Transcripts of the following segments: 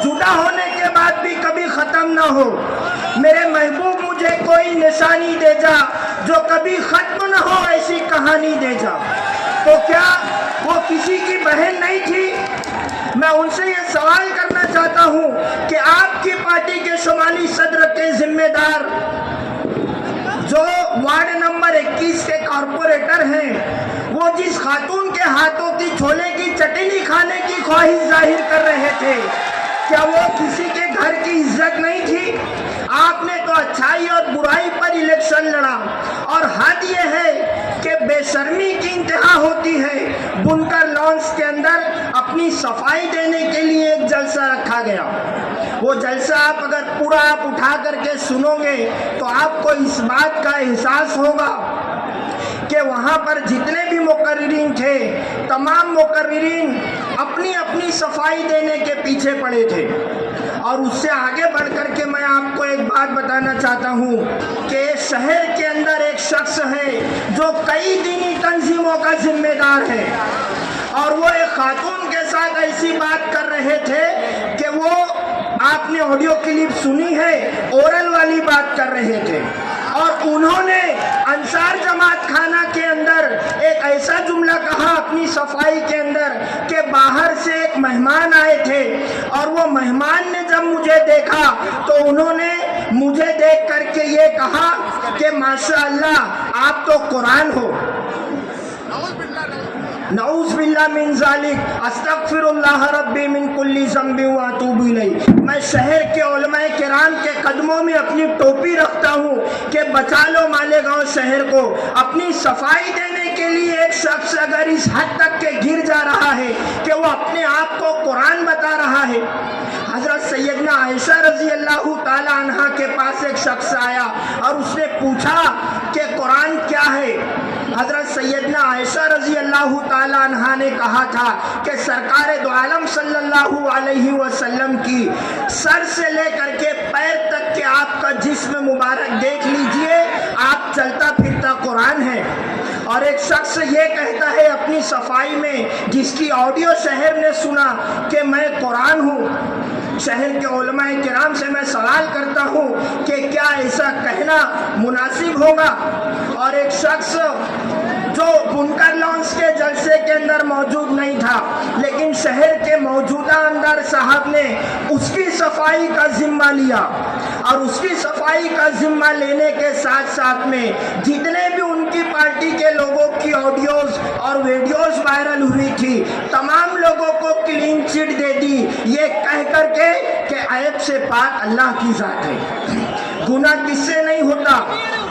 جدا ہونے کے بعد بھی کبھی ختم نہ ہو۔ میرے محبوب مجھے کوئی نشانی دے جا جو کبھی ختم نہ ہو، ایسی کہانی دے جا۔ تو کیا وہ کسی کی بہن نہیں تھی؟ میں ان سے یہ سوال کرنا چاہتا ہوں کہ آپ کی پارٹی کے شمالی صدر کے ذمہ دار جو وارڈ نمبر 21 کے کارپوریٹر ہیں، وہ جس خاتون کے ہاتھوں کی چھولے کی چٹنی کھانے کی خواہش ظاہر کر رہے تھے، کیا وہ کسی کے گھر کی عزت نہیں تھی؟ آپ نے تو اچھائی اور برائی پر الیکشن لڑا، اور حد یہ ہے کہ بے شرمی کی انتہا ہوتی ہے۔ بنکر لانس کے اندر اپنی صفائی دینے کے لیے ایک جلسہ رکھا گیا۔ وہ جلسہ آپ اگر پورا اٹھا کر کے سنو گے تو آپ کو اس بات کا احساس ہوگا کہ وہاں پر جتنے بھی مقررین تھے، تمام مقررین اپنی اپنی صفائی دینے کے پیچھے پڑے تھے۔ اور اس سے آگے بڑھ کر کے میں آپ کو ایک بات بتانا چاہتا ہوں کہ شہر کے اندر ایک شخص ہے جو کئی دینی تنظیموں کا ذمہ دار ہے، اور وہ ایک خاتون کے ساتھ ایسی بات کر رہے تھے کہ وہ، آپ نے آڈیو کلپ سنی ہے، اورل والی بات کر رہے تھے، اور انہوں نے انصار جماعت خانہ کے اندر ایک ایسا جملہ کہا اپنی صفائی کے اندر کہ باہر سے ایک مہمان آئے تھے، اور وہ مہمان نے جب مجھے دیکھا تو انہوں نے مجھے دیکھ کر کے یہ کہا کہ ماشاءاللہ آپ تو قرآن ہو۔ نعوذ باللہ من ذالک، استغفر اللہ ربی من کل ذنب واتوب الیہ۔ میں شہر کے علماء کرام کے قدموں میں اپنی ٹوپی رکھتا ہوں کہ بچا لو مالیگاؤں شہر کو۔ اپنی صفائی دینے کے لیے ایک شخص اگر اس حد تک کہ گر جا رہا ہے کہ وہ اپنے آپ کو قرآن بتا رہا ہے۔ حضرت سیدنا عائشہ رضی اللہ تعالی عنہ کے پاس ایک شخص آیا اور اس نے پوچھا کہ قرآن کیا ہے؟ حضرت سیدنا عائشہ رضی اللہ تعالی عنہ نے کہا تھا کہ سرکار دو عالم صلی اللہ علیہ وسلم کی سر سے لے کر کے پیر تک کے آپ کا جسم مبارک دیکھ لیجئے، آپ چلتا پھرتا قرآن ہے۔ اور ایک شخص یہ کہتا ہے اپنی صفائی میں، جس کی آڈیو شہر نے سنا، کہ میں قرآن ہوں۔ شہر کے علماء کرام سے میں سوال کرتا ہوں کہ کیا ایسا کہنا مناسب ہوگا؟ اور ایک شخص جو بنکر لانس کے جلسے کے اندر موجود نہیں تھا، لیکن شہر کے موجودہ اندر صاحب نے اس کی صفائی کا ذمہ لیا، اور اس کی صفائی کا ذمہ لینے کے ساتھ ساتھ میں جتنے بھی ان کی پارٹی کے لوگوں کی آڈیوز اور ویڈیوز وائرل ہوئی تھی، تمام لوگوں کو کلین چٹ دے دی، یہ کہہ کر کے کہ عیب سے پاک اللہ کی ذات ہے، گناہ کس سے نہیں ہوتا۔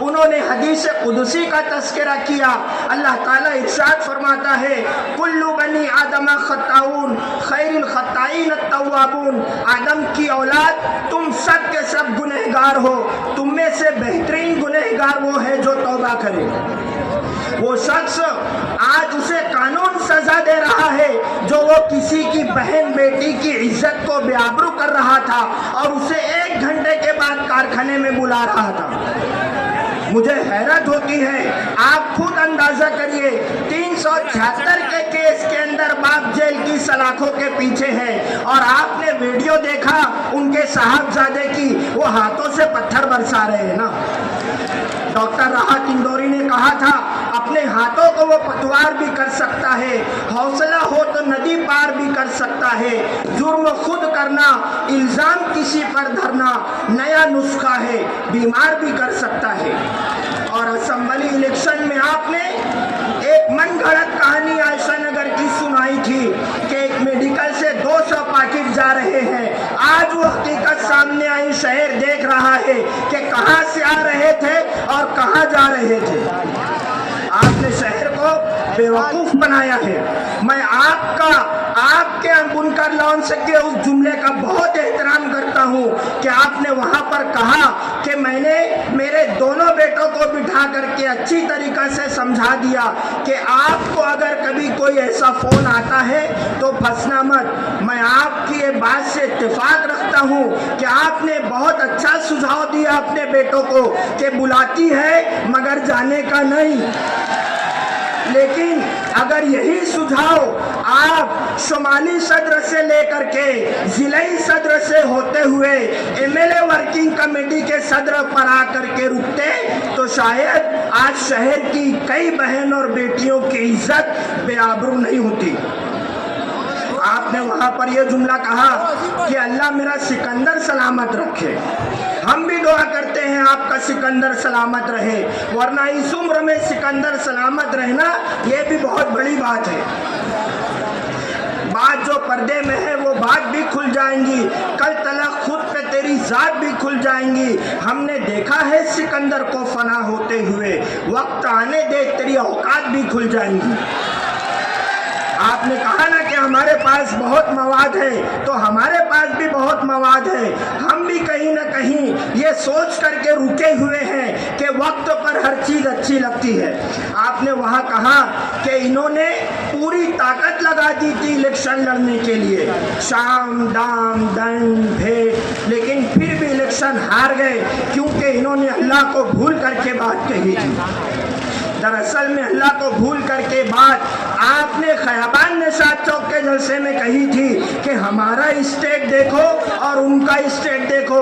انہوں نے حدیث قدسی کا تذکرہ کیا۔ اللہ تعالیٰ ارشاد فرماتا ہے کل بنی آدم خطاؤن خیر الخطائین التوابون، آدم کی اولاد تم سب کے سب گنہگار ہو، تم میں سے بہترین گنہگار وہ ہے جو توبہ کرے۔ وہ شخص آج اسے قانون سزا دے رہا ہے جو وہ کسی کی بہن بیٹی کی عزت کو بے آبرو کر رہا تھا اور اسے 1 گھنٹے کے بعد کارخانے میں بلا رہا تھا۔ مجھے حیرت ہوتی ہے، آپ خود اندازہ کریے 376 کے کیس کے اندر باپ جیل کی سلاخوں کے پیچھے ہے، اور آپ نے ویڈیو دیکھا ان کے صاحبزادے کی، وہ ہاتھوں سے پتھر برسا رہے ہیں نا۔ ڈاکٹر راحت اندوری نے کہا تھا اپنے ہاتھوں کو وہ پتوار بھی کر سکتا ہے، حوصلہ ہو تو ندی پار بھی کر سکتا ہے، جرم خود کرنا، الزام کسی پر دھرنا نیا نسخہ ہے، بیمار بھی کر سکتا ہے۔ اور اسمبلی الیکشن میں آپ نے ایک من گھڑت کہانی عائشہ نگر کی سنائی تھی کہ ایک میڈیکل سے 200 پاکٹ جا رہے ہیں۔ آج وہ حقیقت سامنے آئی، شہر دیکھ رہا ہے کہ کہاں سے آ رہے تھے اور کہاں جا رہے تھے۔ آپ نے شہر کو بے وقوف بنایا ہے۔ میں آپ کے بنکر لانس کے اس جملے کا بہت احترام کرتا ہوں کہ آپ نے وہاں پر کہا کہ میں نے میرے دونوں بیٹوں کو بٹھا کر کے اچھی طریقہ سے سمجھا دیا کہ آپ کو اگر کبھی کوئی ایسا فون آتا ہے تو پھنسنا مت۔ میں آپ کی یہ بات سے اتفاق رکھتا ہوں کہ آپ نے بہت اچھا سجھاؤ دیا اپنے بیٹوں کو کہ بلاتی ہے مگر جانے کا نہیں، لیکن अगर यही सुझाव आप शुमाली सदर से लेकर के जिलाई सदर से होते हुए MLA वर्किंग कमेटी के सदर पर आकर के रुकते तो शायद आज शहर की कई बहन और बेटियों की इज्जत बेआबरू नहीं होती। आपने वहां पर यह जुमला कहा कि अल्लाह मेरा सिकंदर सलामत रखे। हम भी दुआ करते हैं आपका सिकंदर सलामत रहे, वरना इस उम्र में सिकंदर सलामत रहना यह भी बहुत बड़ी बात है। बात जो पर्दे में है वो बात भी खुल जाएंगी, कल तलक खुद पे तेरी जात भी खुल जाएंगी। हमने देखा है सिकंदर को फना होते हुए, वक्त आने दे तेरी औकात भी खुल जाएंगी। आपने कहा ना कि हमारे पास बहुत मवाद है, तो हमारे पास भी बहुत मवाद है। हम भी कहीं ना कहीं ये सोच करके रुके हुए हैं कि वक्त पर हर चीज अच्छी लगती है। आपने वहां कहा कि इन्होंने पूरी ताकत लगा दी थी इलेक्शन लड़ने के लिए, शाम दाम दंड भेंट, लेकिन फिर भी इलेक्शन हार गए क्योंकि इन्होंने अल्लाह को भूल करके बात कही थी। दरअसल में अल्लाह को भूल करके बात आपने खयाबान निशात चौक के जलसे में कही थी कि हमारा स्टेट देखो और उनका स्टेट देखो।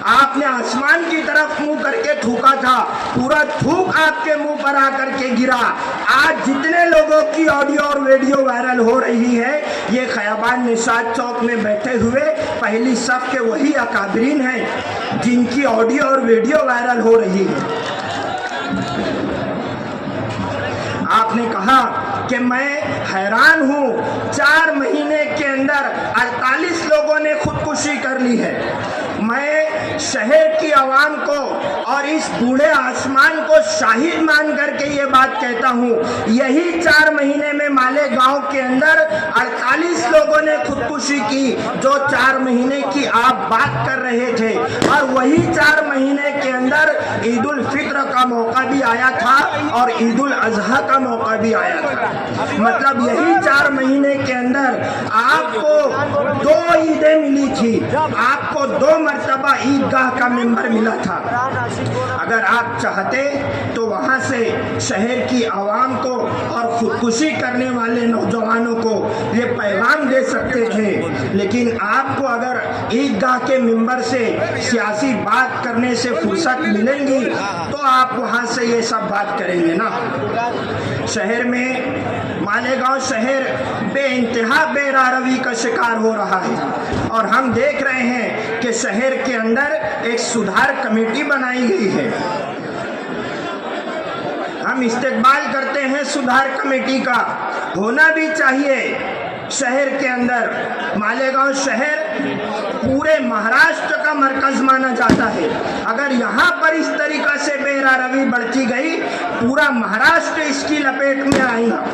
आपने आसमान की तरफ मुंह करके थूका था, पूरा थूक आपके मुंह पर आकर के गिरा। आज जितने लोगों की ऑडियो और वीडियो वायरल हो रही है, ये खयाबान निशात चौक में बैठे हुए पहली सफ के वही अकाबरीन हैं जिनकी ऑडियो और वीडियो वायरल हो रही है। आपने कहा कि मैं हैरान हूं, 4 महीने के अंदर 48 लोगों ने खुदकुशी कर ली है। मैं शहर की आवाम को और इस बूढ़े आसमान को शाहिद मान करके ये बात कहता हूँ, यही 4 महीने में मालेगांव के अंदर 48 लोगों ने खुदकुशी की जो 4 महीने की आप बात कर रहे थे, और वही 4 महीने के अंदर ईद उल फित्र का मौका भी आया था और ईद उल अजहा का मौका भी आया था। मतलब यही 4 महीने के अंदर आपको 2 ईदें मिली थी, आपको 2 मर्तबा ईदगाह का मेंबर मिला था। अगर आप चाहते तो वहां से शहर की आवाम को और खुदकुशी करने वाले नौजवानों को ये पैगाम दे सकते थे, लेकिन आपको अगर ईदगाह के मेंबर से सियासी बात करने से फुर्सत मिलेंगी तो आप वहां से ये सब बात करेंगे ना। शहर में मालेगांव शहर बेइंतहा बेरारवी का शिकार हो रहा है और हम देख रहे हैं कि शहर के अंदर एक सुधार कमेटी बनाई गई है। हम इस्तेकबाल करते हैं सुधार कमेटी का, होना भी चाहिए। शहर के अंदर मालेगांव शहर पूरे महाराष्ट्र का मरकज माना जाता है। अगर यहाँ पर इस तरीका से बेरारवी बढ़ती गई, पूरा महाराष्ट्र इसकी लपेट में आएगा।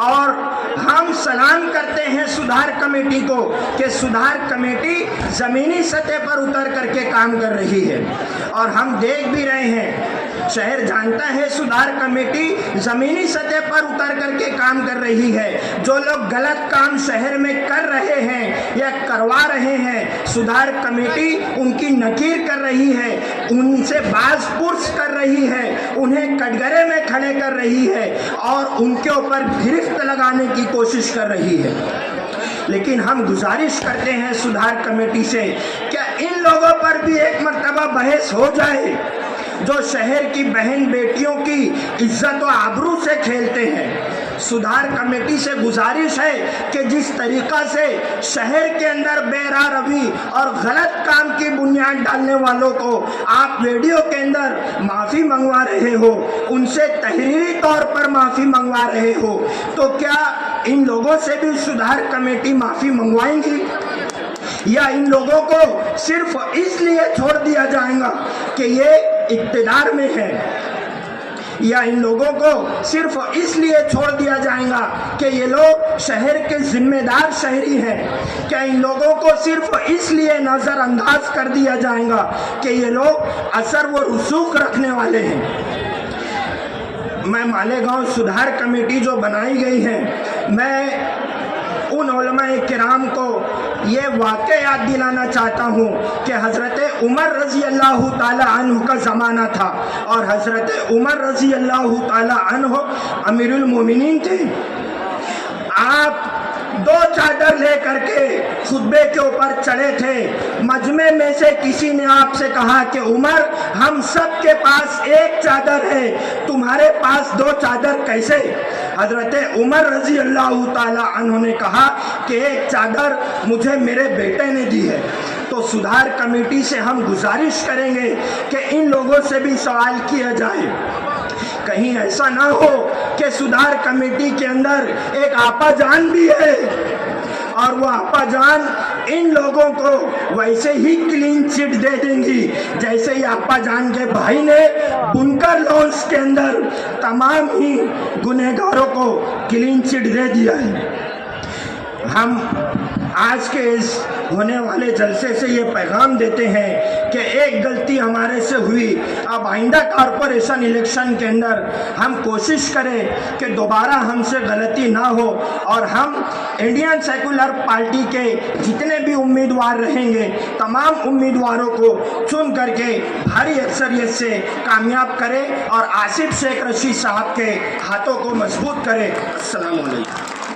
और हम सलाम करते हैं सुधार कमेटी को कि सुधार कमेटी जमीनी सतह पर उतर करके काम कर रही है, और हम देख भी रहे हैं, शहर जानता है सुधार कमेटी जमीनी सतह पर उतर करके काम कर रही है। जो लोग गलत काम शहर में कर रहे हैं या करवा रहे हैं, सुधार कमेटी उनकी नकीर कर रही है, उनसे बाज़पुर्स कर रही है, उन्हें कटघरे में खड़े कर रही है और उनके ऊपर गिरफ्त लगाने की कोशिश कर रही है। लेकिन हम गुजारिश करते हैं सुधार कमेटी से, क्या इन लोगों पर भी एक मर्तबा बहस हो जाए जो शहर की बहन बेटियों की इज्जत और आबरू से खेलते हैं। सुधार कमेटी से गुजारिश है कि जिस तरीका से शहर के अंदर बेरारवी और गलत काम की बुनियाद डालने वालों को आप वीडियो के अंदर माफ़ी मंगवा रहे हो, उनसे तहरीरी तौर पर माफ़ी मंगवा रहे हो, तो क्या इन लोगों से भी सुधार कमेटी माफ़ी मंगवाएंगी, या इन लोगों को सिर्फ इसलिए छोड़ दिया जाएगा कि ये इक़्तिदार में है, या इन लोगों को सिर्फ इसलिए छोड़ दिया जाएगा कि ये लोग शहर के जिम्मेदार शहरी हैं? क्या इन लोगों को सिर्फ इसलिए नज़रअंदाज कर दिया जाएगा कि ये लोग असर व रसूख रखने वाले हैं? मैं मालेगांव सुधार कमेटी जो बनाई गई है, मैं उन उलमाए किराम को ये वाक़या याद दिलाना चाहता हूँ कि हज़रत उमर रज़ी अल्लाह ताला अन्हु का ज़माना था और हज़रत उमर रज़ी अल्लाह ताला अन्हु अमीरुल मोमिनीन थे। आप 2 चादर ले करके खुतबे के ऊपर चढ़े थे। मजमे में से किसी ने आपसे कहा कि उमर, हम सब के पास एक चादर है, तुम्हारे पास 2 चादर कैसे? हजरत उमर रजी अल्लाह ताला अन्हों ने कहा कि एक चादर मुझे मेरे बेटे ने दी है। तो सुधार कमेटी से हम गुजारिश करेंगे कि इन लोगों से भी सवाल किया जाए, कहीं ऐसा ना हो कि सुधार कमेटी के अंदर एक आपा जान भी है और वो आपा जान इन लोगों को वैसे ही क्लीन चिट दे देंगी जैसे ही आपा जान के भाई ने बुनकर लॉन्स के अंदर तमाम ही गुनहगारों को क्लीन चिट दे दिया है। हम आज के इस होने वाले जलसे से ये पैगाम देते हैं कि एक गलती हमारे से हुई, अब आइंदा कॉरपोरेशन इलेक्शन के अंदर हम कोशिश करें कि दोबारा हमसे गलती ना हो और हम इंडियन सेकुलर पार्टी के जितने भी उम्मीदवार रहेंगे तमाम उम्मीदवारों को चुन करके भारी अक्सरियत से कामयाब करें और आसिफ शेख रशीद साहब के हाथों को मजबूत करें। अस्सलाम वालेकुम।